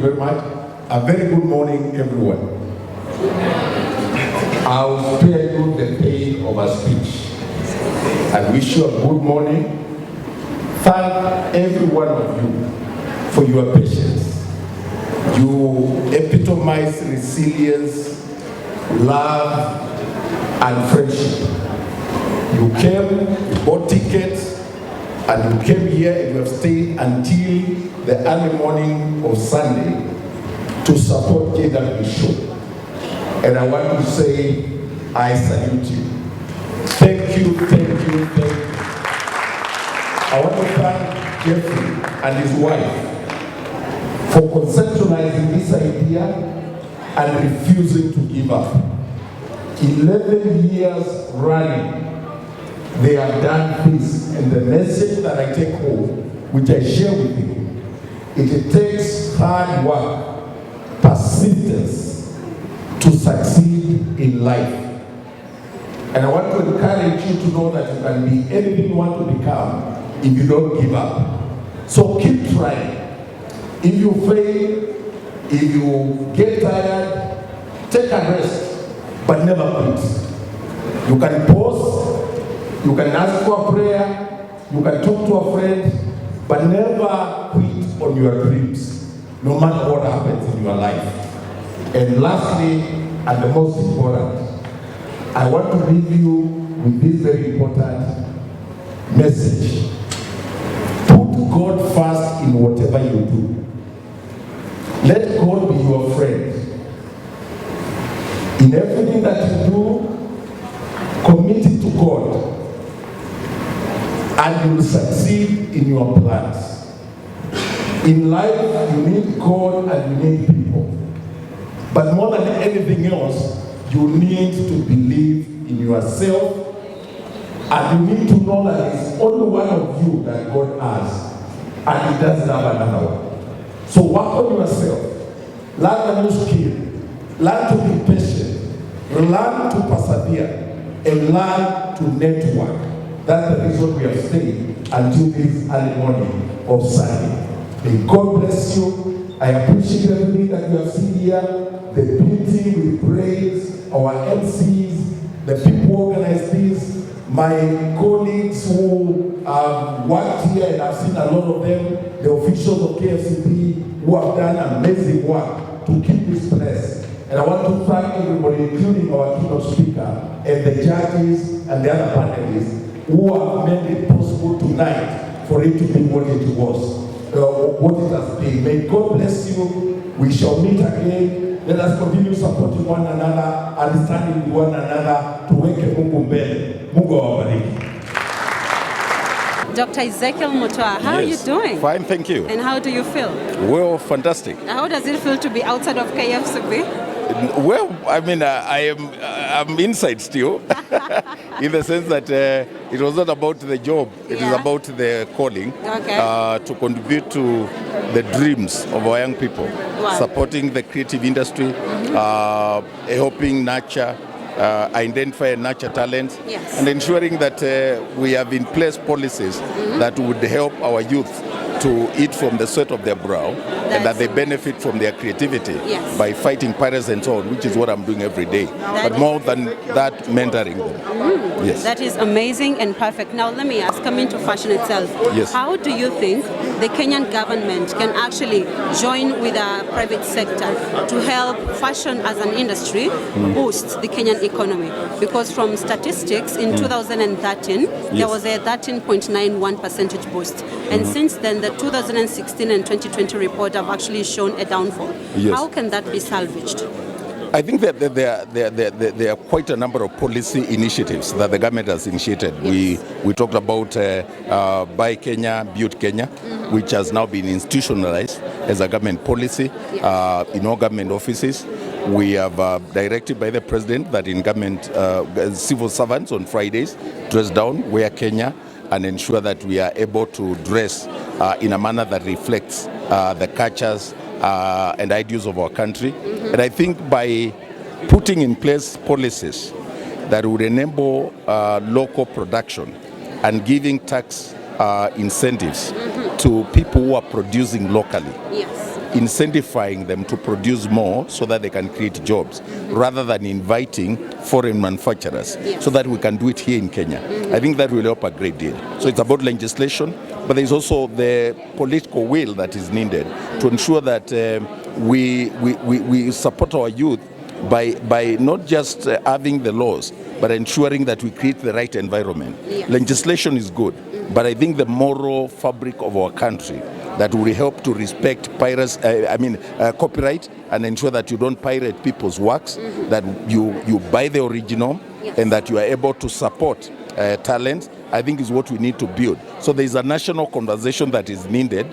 you very much. A very good morning, everyone. I'll spare you the pain of a speech. I wish you a good morning. Thank every one of you for your patience. You epitomize resilience, love, and friendship. You came, you bought tickets, and you came here and you have stayed until the early morning of Sunday to support JW Show. And I want to say, I salute you. Thank you, thank you, thank you. I want to thank Jeffrey and his wife for conceptualizing this idea and refusing to give up. 11 years running, they have done this, and the message that I take home, which I share with you, it takes hard work, persistence to succeed in life. And I want to encourage you to know that you can be anything you want to become if you don't give up. So keep trying. If you fail, if you get tired, take a rest, but never quit. You can pause, you can ask for a prayer, you can talk to a friend, but never quit on your dreams, no matter what happens in your life. And lastly, and the most important, I want to leave you with this very important message. Put God first in whatever you do. Let God be your friend. In everything that you do, commit it to God, and you will succeed in your plans. In life, you need God and you need people. But more than anything else, you need to believe in yourself, and you need to know that it's only one of you that God has, and He doesn't have another one. So work on yourself, learn a new skill, learn to be patient, learn to persevere, and learn to network. That's the reason we have stayed until this early morning of Sunday. May God bless you. I appreciate everything that you have seen here, the beauty with praise, our MCs, the people who organize this, my colleagues who worked here, and I've seen a lot of them, the officials of KFCP who have done amazing work to keep this place. And I want to thank everybody, including our keynote speaker and the judges and the other panelists who have made it possible tonight for it to be what it was, what it has been. May God bless you. We shall meet again. Let us continue supporting one another, understanding with one another, to weke Mungu mbele. Mungu awabariki. Dr. Ezekiel Mutua, how are you doing? Fine, thank you. And how do you feel? Well, fantastic. How does it feel to be outside of KFCB? Well, I mean, I'm inside still, in the sense that it was not about the job, it is about the calling, to contribute to the dreams of our young people, supporting the creative industry, helping nurture, identify and nurture talents, and ensuring that we have in place policies that would help our youth to eat from the sweat of their brow, and that they benefit from their creativity by fighting pirates and so on, which is what I'm doing every day. But more than that, mentoring them. Yes. That is amazing and perfect. Now let me ask, coming to fashion itself, how do you think the Kenyan government can actually join with the private sector to help fashion as an industry boost the Kenyan economy? Because from statistics in 2013, there was a 13.91% boost. And since then, the 2016 and 2020 report have actually shown a downfall. How can that be salvaged? I think that there are quite a number of policy initiatives that the government has initiated. We talked about Buy Kenya, Build Kenya, which has now been institutionalized as a government policy in all government offices. We have directed by the president that in government civil servants on Fridays dress down, wear Kenya, and ensure that we are able to dress in a manner that reflects the cultures and ideals of our country. And I think by putting in place policies that would enable local production and giving tax incentives to people who are producing locally, incentivizing them to produce more so that they can create jobs, rather than inviting foreign manufacturers, so that we can do it here in Kenya. I think that will help a great deal. So it's about legislation, but there's also the political will that is needed to ensure that we support our youth by not just having the laws, but ensuring that we create the right environment. Legislation is good, but I think the moral fabric of our country that will help to respect copyright, and ensure that you don't pirate people's works, that you buy the original, and that you are able to support talent, I think is what we need to build. So there is a national conversation that is needed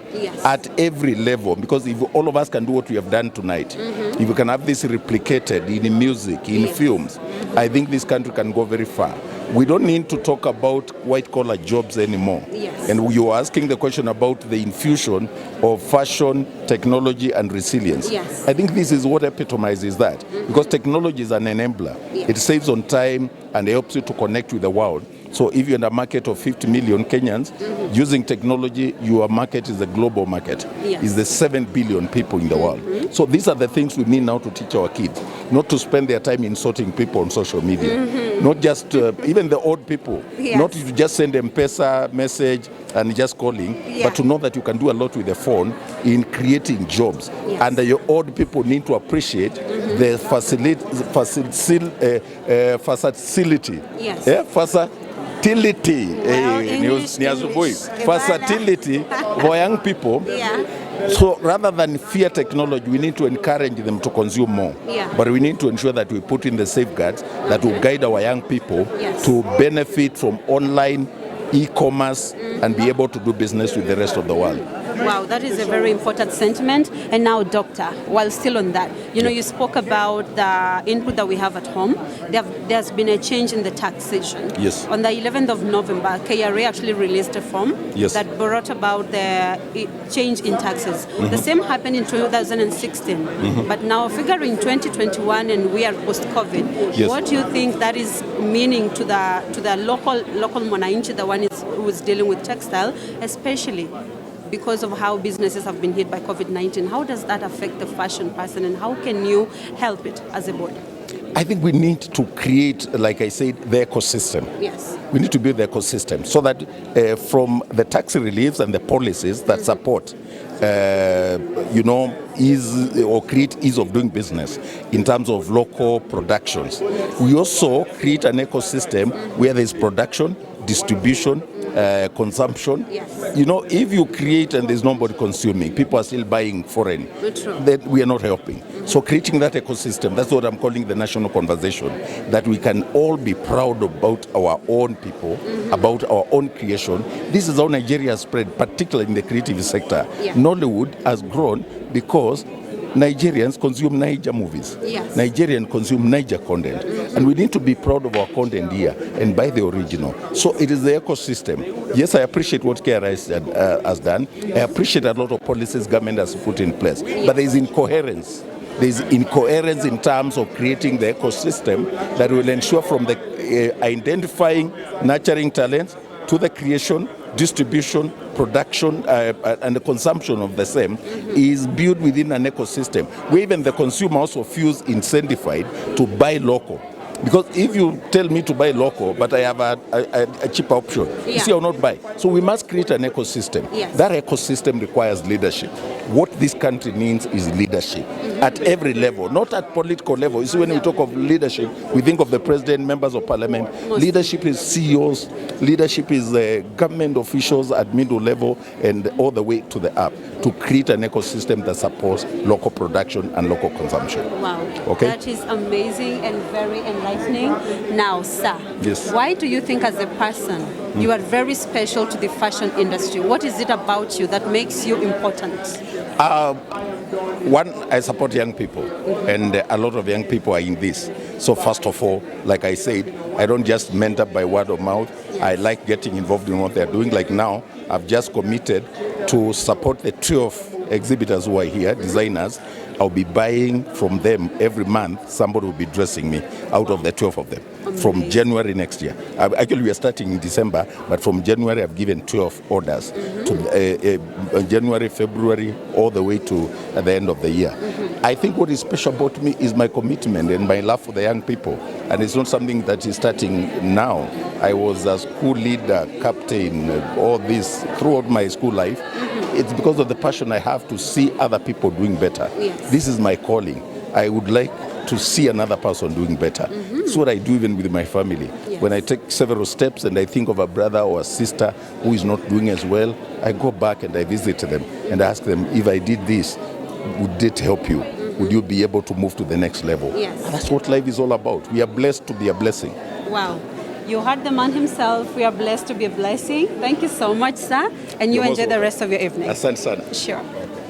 at every level, because if all of us can do what we have done tonight, if we can have this replicated in music, in films, I think this country can go very far. We don't need to talk about white-collar jobs anymore. And you are asking the question about the infusion of fashion, technology, and resilience. I think this is what epitomizes that, because technology is an enabler. It saves on time and helps you to connect with the world. So if you're in a market of 50 million Kenyans, using technology, your market is a global market. It's the 7 billion people in the world. So these are the things we need now to teach our kids, not to spend their time insulting people on social media, not just, even the old people, not to just send them M-Pesa message and just calling, but to know that you can do a lot with the phone in creating jobs. And your old people need to appreciate the facility, versatility for young people. So rather than fear technology, we need to encourage them to consume more. But we need to ensure that we put in the safeguards that will guide our young people to benefit from online e-commerce and be able to do business with the rest of the world. Wow, that is a very important sentiment. And now, Doctor, while still on that, you spoke about the input that we have at home. There's been a change in the taxation. On the 11th of November, KRA actually released a form that brought about the change in taxes. The same happened in 2016, but now figuring 2021 and we are post-COVID, what do you think that is meaning to the local mwananchi, the one who is dealing with textile, especially because of how businesses have been hit by COVID-19? How does that affect the fashion person, and how can you help it as a board? I think we need to create, like I said, the ecosystem. We need to build the ecosystem so that from the tax reliefs and the policies that support ease or create ease of doing business in terms of local productions. We also create an ecosystem where there is production, distribution, consumption. If you create and there's nobody consuming, people are still buying foreign, then we are not helping. So creating that ecosystem, that's what I'm calling the national conversation, that we can all be proud about our own people, about our own creation. This is how Nigeria has spread, particularly in the creative sector. Nollywood has grown because Nigerians consume Niger movies. Nigerians consume Niger content. And we need to be proud of our content here and buy the original. So it is the ecosystem. Yes, I appreciate what KRA has done. I appreciate a lot of policies government has put in place. But there is incoherence. There is incoherence in terms of creating the ecosystem that will ensure from the identifying, nurturing talents to the creation, distribution, production, and the consumption of the same is built within an ecosystem where even the consumer also feels incentivized to buy local. Because if you tell me to buy local, but I have a cheaper option, you see, I will not buy. So we must create an ecosystem. That ecosystem requires leadership. What this country needs is leadership at every level, not at political level. You see, when we talk of leadership, we think of the president, members of parliament. Leadership is CEOs, leadership is government officials at middle level and all the way to the up, to create an ecosystem that supports local production and local consumption. Wow, that is amazing and very enlightening. Now, sir, why do you think as a person you are very special to the fashion industry? What is it about you that makes you important? One, I support young people, and a lot of young people are in this. So first of all, like I said, I don't just mentor by word of mouth. I like getting involved in what they're doing. Like now, I've just committed to support the 12 exhibitors who are here, designers, I'll be buying from them every month. Somebody will be dressing me out of the 12 of them. From January next year. Actually, we are starting in December, but from January, I've given 12 orders to January, February, all the way to the end of the year. I think what is special about me is my commitment and my love for the young people. And it's not something that is starting now. I was a school leader, captain, all this throughout my school life. It's because of the passion I have to see other people doing better. Yes. This is my calling. I would like to see another person doing better. It's what I do even with my family. Yes. When I take several steps and I think of a brother or a sister who is not doing as well, I go back and I visit them and ask them, if I did this, would it help you? Would you be able to move to the next level? Yes. And that's what life is all about. We are blessed to be a blessing. Wow. You heard the man himself. We are blessed to be a blessing. Thank you so much, sir. And you enjoy the rest of your evening. Asante sana. Sure.